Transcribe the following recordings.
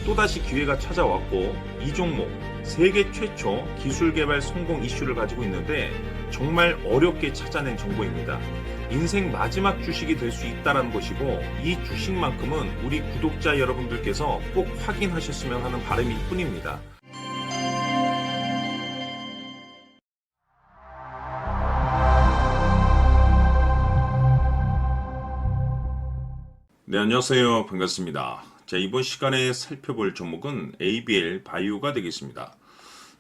또다시 기회가 찾아왔고 이 종목 세계 최초 기술 개발 성공 이슈를 가지고 있는데 정말 어렵게 찾아낸 정보입니다. 인생 마지막 주식이 될 수 있다는 것이고 이 주식만큼은 우리 구독자 여러분들께서 꼭 확인하셨으면 하는 바람일 뿐입니다. 네, 안녕하세요. 반갑습니다. 자, 이번 시간에 살펴볼 종목은 ABL 바이오가 되겠습니다.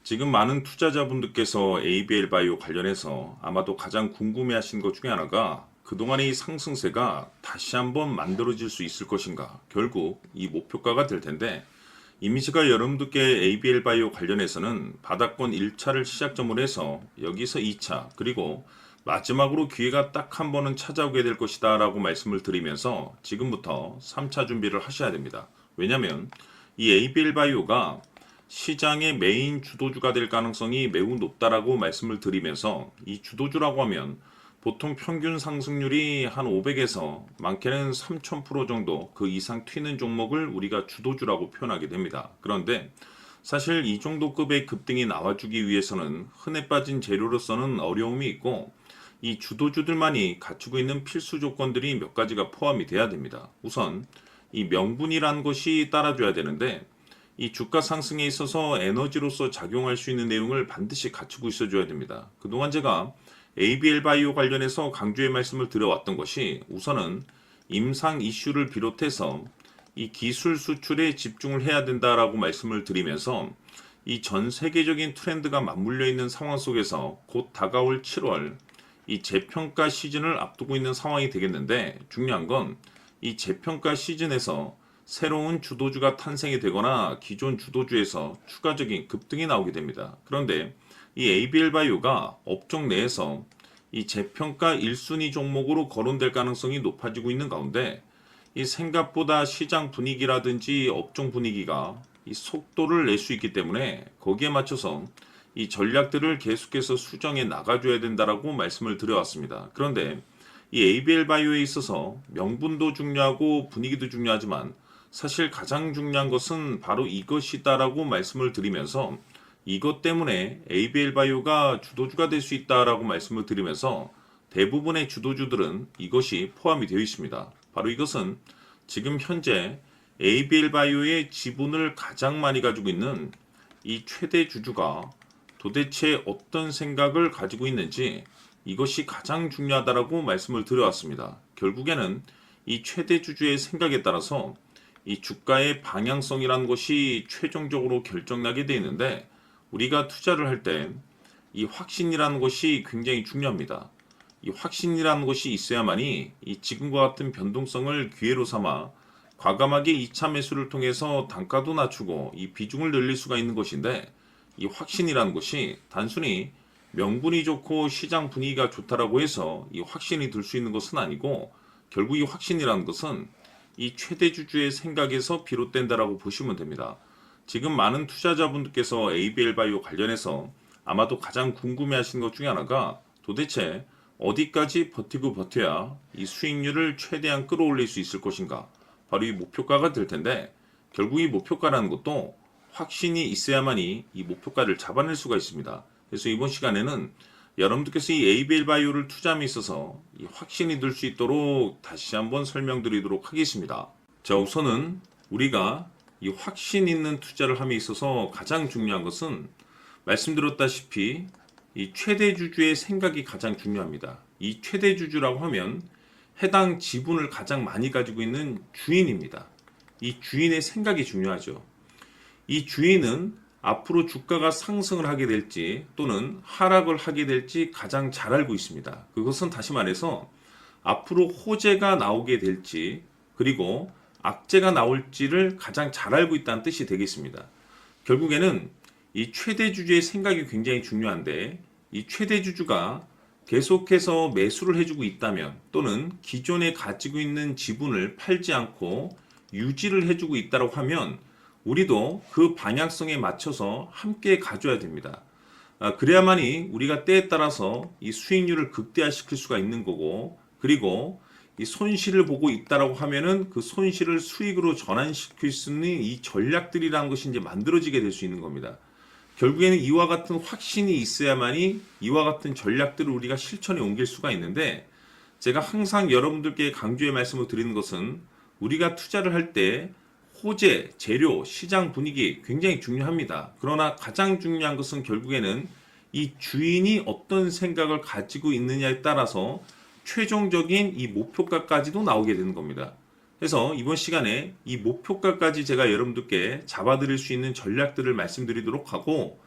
지금 많은 투자자분들께서 ABL 바이오 관련해서 아마도 가장 궁금해하신 것 중에 하나가 그동안의 이 상승세가 다시 한번 만들어질 수 있을 것인가, 결국 이 목표가가 될 텐데, 이미 제가 여러분들께 ABL 바이오 관련해서는 바닥권 1차를 시작점으로 해서 여기서 2차 그리고 마지막으로 기회가 딱 한 번은 찾아오게 될 것이다 라고 말씀을 드리면서 지금부터 3차 준비를 하셔야 됩니다. 왜냐하면 이 ABL 바이오가 시장의 메인 주도주가 될 가능성이 매우 높다라고 말씀을 드리면서, 이 주도주라고 하면 보통 평균 상승률이 한 500에서 많게는 3000% 정도 그 이상 튀는 종목을 우리가 주도주라고 표현하게 됩니다. 그런데 사실 이 정도 급의 급등이 나와주기 위해서는 흔해 빠진 재료로서는 어려움이 있고, 이 주도주들만이 갖추고 있는 필수 조건들이 몇 가지가 포함이 돼야 됩니다. 우선 이 명분이란 것이 따라줘야 되는데, 이 주가 상승에 있어서 에너지로서 작용할 수 있는 내용을 반드시 갖추고 있어줘야 됩니다. 그동안 제가 ABL 바이오 관련해서 강조의 말씀을 드려왔던 것이, 우선은 임상 이슈를 비롯해서 이 기술 수출에 집중을 해야 된다라고 말씀을 드리면서, 이 전 세계적인 트렌드가 맞물려 있는 상황 속에서 곧 다가올 7월 이 재평가 시즌을 앞두고 있는 상황이 되겠는데, 중요한 건 이 재평가 시즌에서 새로운 주도주가 탄생이 되거나 기존 주도주에서 추가적인 급등이 나오게 됩니다. 그런데 이 ABL 바이오가 업종 내에서 이 재평가 1순위 종목으로 거론될 가능성이 높아지고 있는 가운데, 이 생각보다 시장 분위기라든지 업종 분위기가 이 속도를 낼 수 있기 때문에 거기에 맞춰서 이 전략들을 계속해서 수정해 나가줘야 된다라고 말씀을 드려왔습니다. 그런데 이 ABL 바이오에 있어서 명분도 중요하고 분위기도 중요하지만 사실 가장 중요한 것은 바로 이것이다라고 말씀을 드리면서, 이것 때문에 ABL 바이오가 주도주가 될 수 있다라고 말씀을 드리면서 대부분의 주도주들은 이것이 포함이 되어 있습니다. 바로 이것은 지금 현재 ABL 바이오의 지분을 가장 많이 가지고 있는 이 최대 주주가 도대체 어떤 생각을 가지고 있는지, 이것이 가장 중요하다라고 말씀을 드려왔습니다. 결국에는 이 최대 주주의 생각에 따라서 이 주가의 방향성이라는 것이 최종적으로 결정나게 되어 있는데, 우리가 투자를 할 때 이 확신이라는 것이 굉장히 중요합니다. 이 확신이라는 것이 있어야만이 이 지금과 같은 변동성을 기회로 삼아 과감하게 2차 매수를 통해서 단가도 낮추고 이 비중을 늘릴 수가 있는 것인데, 이 확신이라는 것이 단순히 명분이 좋고 시장 분위기가 좋다라고 해서 이 확신이 들 수 있는 것은 아니고, 결국 이 확신이라는 것은 이 최대 주주의 생각에서 비롯된다라고 보시면 됩니다. 지금 많은 투자자분들께서 ABL 바이오 관련해서 아마도 가장 궁금해하시는 것 중에 하나가, 도대체 어디까지 버티고 버텨야 이 수익률을 최대한 끌어올릴 수 있을 것인가, 바로 이 목표가가 될 텐데, 결국 이 목표가라는 것도 확신이 있어야만이 이 목표가를 잡아낼 수가 있습니다. 그래서 이번 시간에는 여러분들께서 이 ABL 바이오를 투자함에 있어서 이 확신이 들 수 있도록 다시 한번 설명드리도록 하겠습니다. 자, 우선은 우리가 이 확신 있는 투자를 함에 있어서 가장 중요한 것은 말씀드렸다시피 이 최대 주주의 생각이 가장 중요합니다. 이 최대 주주라고 하면 해당 지분을 가장 많이 가지고 있는 주인입니다. 이 주인의 생각이 중요하죠. 이 주인은 앞으로 주가가 상승을 하게 될지 또는 하락을 하게 될지 가장 잘 알고 있습니다. 그것은 다시 말해서 앞으로 호재가 나오게 될지 그리고 악재가 나올지를 가장 잘 알고 있다는 뜻이 되겠습니다. 결국에는 이 최대 주주의 생각이 굉장히 중요한데, 이 최대 주주가 계속해서 매수를 해주고 있다면 또는 기존에 가지고 있는 지분을 팔지 않고 유지를 해주고 있다고 하면 우리도 그 방향성에 맞춰서 함께 가져야 됩니다. 그래야만이 우리가 때에 따라서 이 수익률을 극대화시킬 수가 있는 거고, 그리고 이 손실을 보고 있다라고 하면은 그 손실을 수익으로 전환시킬 수 있는 이 전략들이라는 것이 이제 만들어지게 될 수 있는 겁니다. 결국에는 이와 같은 확신이 있어야만이 이와 같은 전략들을 우리가 실천에 옮길 수가 있는데, 제가 항상 여러분들께 강조의 말씀을 드리는 것은 우리가 투자를 할 때 호재, 재료, 시장 분위기 굉장히 중요합니다. 그러나 가장 중요한 것은 결국에는 이 주인이 어떤 생각을 가지고 있느냐에 따라서 최종적인 이 목표가까지도 나오게 되는 겁니다. 그래서 이번 시간에 이 목표가까지 제가 여러분들께 잡아드릴 수 있는 전략들을 말씀드리도록 하고,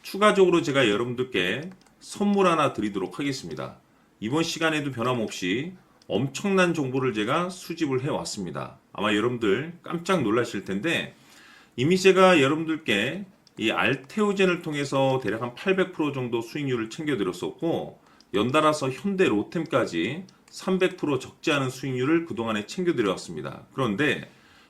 추가적으로 제가 여러분들께 선물 하나 드리도록 하겠습니다. 이번 시간에도 변함없이 엄청난 정보를 제가 수집을 해왔습니다. 아마 여러분들 깜짝 놀라실 텐데, 이미 제가 여러분들께 이 알테오젠을 통해서 대략 한 800% 정도 수익률을 챙겨드렸었고, 연달아서 현대 로템까지 300% 적지 않은 수익률을 그동안에 챙겨드려왔습니다. 그런데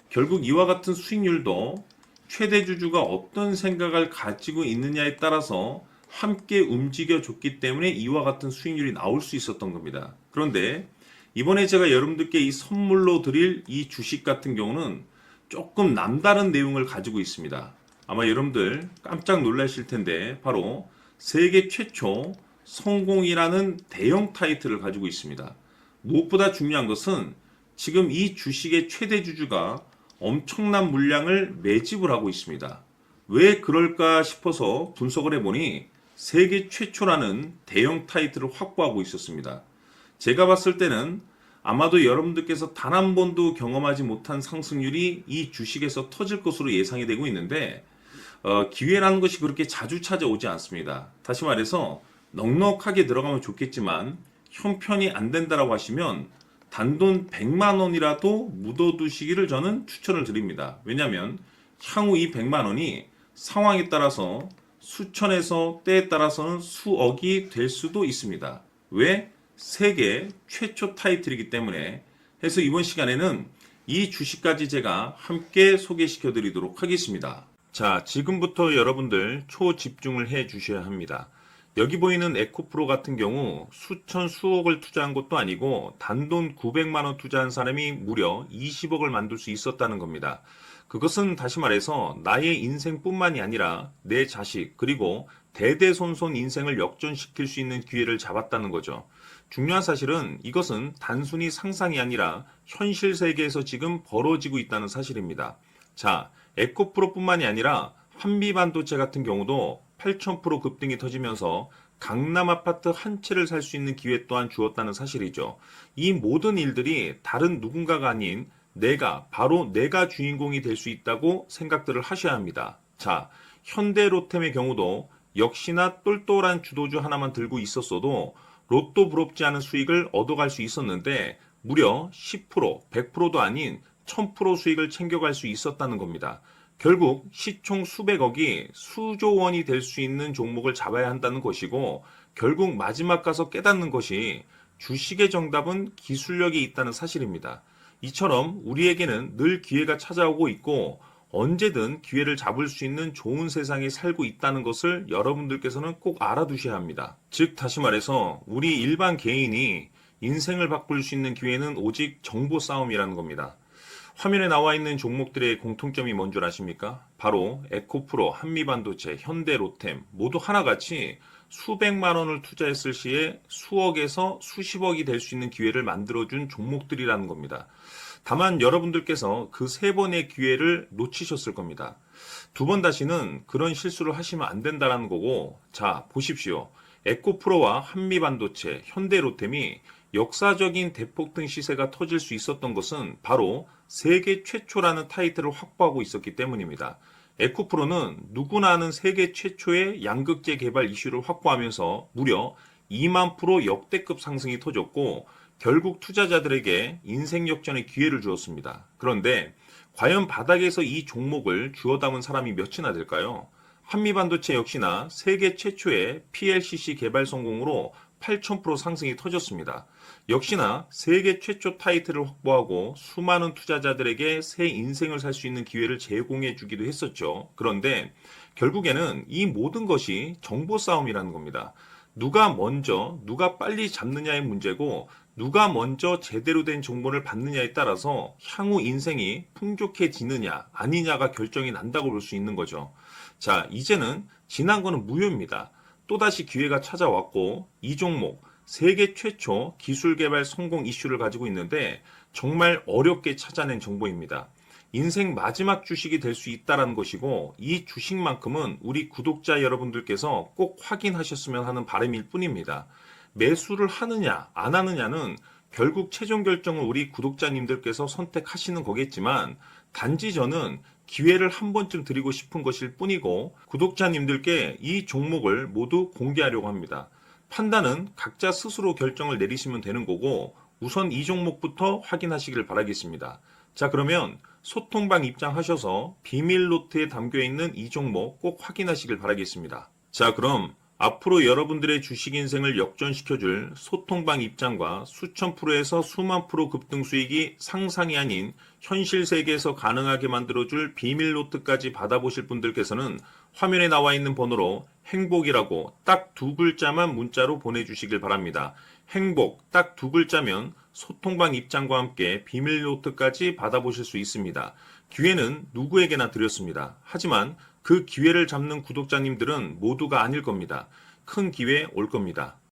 결국 이와 같은 수익률도 최대 주주가 어떤 생각을 가지고 있느냐에 따라서 함께 움직여줬기 때문에 이와 같은 수익률이 나올 수 있었던 겁니다. 그런데 이번에 제가 여러분들께 이 선물로 드릴 이 주식 같은 경우는 조금 남다른 내용을 가지고 있습니다. 아마 여러분들 깜짝 놀라실 텐데, 바로 세계 최초 성공이라는 대형 타이틀을 가지고 있습니다. 무엇보다 중요한 것은 지금 이 주식의 최대 주주가 엄청난 물량을 매집을 하고 있습니다. 왜 그럴까 싶어서 분석을 해보니 세계 최초라는 대형 타이틀을 확보하고 있었습니다. 제가 봤을 때는 아마도 여러분들께서 단 한 번도 경험하지 못한 상승률이 이 주식에서 터질 것으로 예상이 되고 있는데, 기회라는 것이 그렇게 자주 찾아오지 않습니다. 다시 말해서 넉넉하게 들어가면 좋겠지만 형편이 안 된다라고 하시면 단돈 100만 원이라도 묻어두시기를 저는 추천을 드립니다. 왜냐하면 향후 이 100만 원이 상황에 따라서 수천에서 때에 따라서는 수억이 될 수도 있습니다. 왜? 세계 최초 타이틀이기 때문에. 해서 이번 시간에는 이 주식까지 제가 함께 소개시켜 드리도록 하겠습니다. 자, 지금부터 여러분들 초집중을 해 주셔야 합니다. 여기 보이는 에코프로 같은 경우 수천 수억을 투자한 것도 아니고 단돈 900만 원 투자한 사람이 무려 20억을 만들 수 있었다는 겁니다. 그것은 다시 말해서 나의 인생뿐만이 아니라 내 자식 그리고 대대손손 인생을 역전시킬 수 있는 기회를 잡았다는 거죠. 중요한 사실은 이것은 단순히 상상이 아니라 현실 세계에서 지금 벌어지고 있다는 사실입니다. 자, 에코프로뿐만이 아니라 한미반도체 같은 경우도 8,000% 급등이 터지면서 강남 아파트 한 채를 살 수 있는 기회 또한 주었다는 사실이죠. 이 모든 일들이 다른 누군가가 아닌 바로 내가 주인공이 될 수 있다고 생각들을 하셔야 합니다. 자, 현대로템의 경우도 역시나 똘똘한 주도주 하나만 들고 있었어도 로또 부럽지 않은 수익을 얻어갈 수 있었는데 무려 10%, 100%도 아닌 1000% 수익을 챙겨갈 수 있었다는 겁니다. 결국 시총 수백억이 수조 원이 될 수 있는 종목을 잡아야 한다는 것이고, 결국 마지막 가서 깨닫는 것이 주식의 정답은 기술력이 있다는 사실입니다. 이처럼 우리에게는 늘 기회가 찾아오고 있고 언제든 기회를 잡을 수 있는 좋은 세상에 살고 있다는 것을 여러분들께서는 꼭 알아두셔야 합니다. 즉 다시 말해서 우리 일반 개인이 인생을 바꿀 수 있는 기회는 오직 정보 싸움이라는 겁니다. 화면에 나와 있는 종목들의 공통점이 뭔 줄 아십니까? 바로 에코프로, 한미반도체, 현대로템 모두 하나같이 수백만 원을 투자했을 시에 수억에서 수십억이 될 수 있는 기회를 만들어준 종목들이라는 겁니다. 다만 여러분들께서 그 세 번의 기회를 놓치셨을 겁니다. 두 번 다시는 그런 실수를 하시면 안 된다는 거고, 자 보십시오. 에코프로와 한미반도체, 현대로템이 역사적인 대폭등 시세가 터질 수 있었던 것은 바로 세계 최초라는 타이틀을 확보하고 있었기 때문입니다. 에코프로는 누구나 아는 세계 최초의 양극재 개발 이슈를 확보하면서 무려 2만 프로 역대급 상승이 터졌고 결국 투자자들에게 인생 역전의 기회를 주었습니다. 그런데 과연 바닥에서 이 종목을 주워 담은 사람이 몇이나 될까요? 한미반도체 역시나 세계 최초의 PLCC 개발 성공으로 8,000% 상승이 터졌습니다. 역시나 세계 최초 타이틀을 확보하고 수많은 투자자들에게 새 인생을 살 수 있는 기회를 제공해 주기도 했었죠. 그런데 결국에는 이 모든 것이 정보 싸움이라는 겁니다. 누가 먼저, 누가 빨리 잡느냐의 문제고 누가 먼저 제대로 된 정보를 받느냐에 따라서 향후 인생이 풍족해지느냐 아니냐가 결정이 난다고 볼 수 있는 거죠. 자, 이제는 지난 거는 무효입니다. 또다시 기회가 찾아왔고 이 종목 세계 최초 기술 개발 성공 이슈를 가지고 있는데 정말 어렵게 찾아낸 정보입니다. 인생 마지막 주식이 될 수 있다는 것이고 이 주식만큼은 우리 구독자 여러분들께서 꼭 확인하셨으면 하는 바람일 뿐입니다. 매수를 하느냐 안 하느냐는 결국 최종 결정을 우리 구독자님들께서 선택하시는 거겠지만 단지 저는 기회를 한 번쯤 드리고 싶은 것일 뿐이고 구독자님들께 이 종목을 모두 공개하려고 합니다. 판단은 각자 스스로 결정을 내리시면 되는 거고 우선 이 종목부터 확인하시길 바라겠습니다. 자, 그러면 소통방 입장하셔서 비밀 노트에 담겨 있는 이 종목 꼭 확인하시길 바라겠습니다. 자, 그럼 앞으로 여러분들의 주식 인생을 역전시켜줄 소통방 입장과 수천 프로에서 수만 프로 급등 수익이 상상이 아닌 현실 세계에서 가능하게 만들어줄 비밀 노트까지 받아보실 분들께서는 화면에 나와 있는 번호로 행복이라고 딱 두 글자만 문자로 보내주시길 바랍니다. 행복 딱 두 글자면 소통방 입장과 함께 비밀 노트까지 받아보실 수 있습니다. 기회는 누구에게나 드렸습니다. 하지만 그 기회를 잡는 구독자님들은 모두가 아닐 겁니다. 큰 기회 올 겁니다.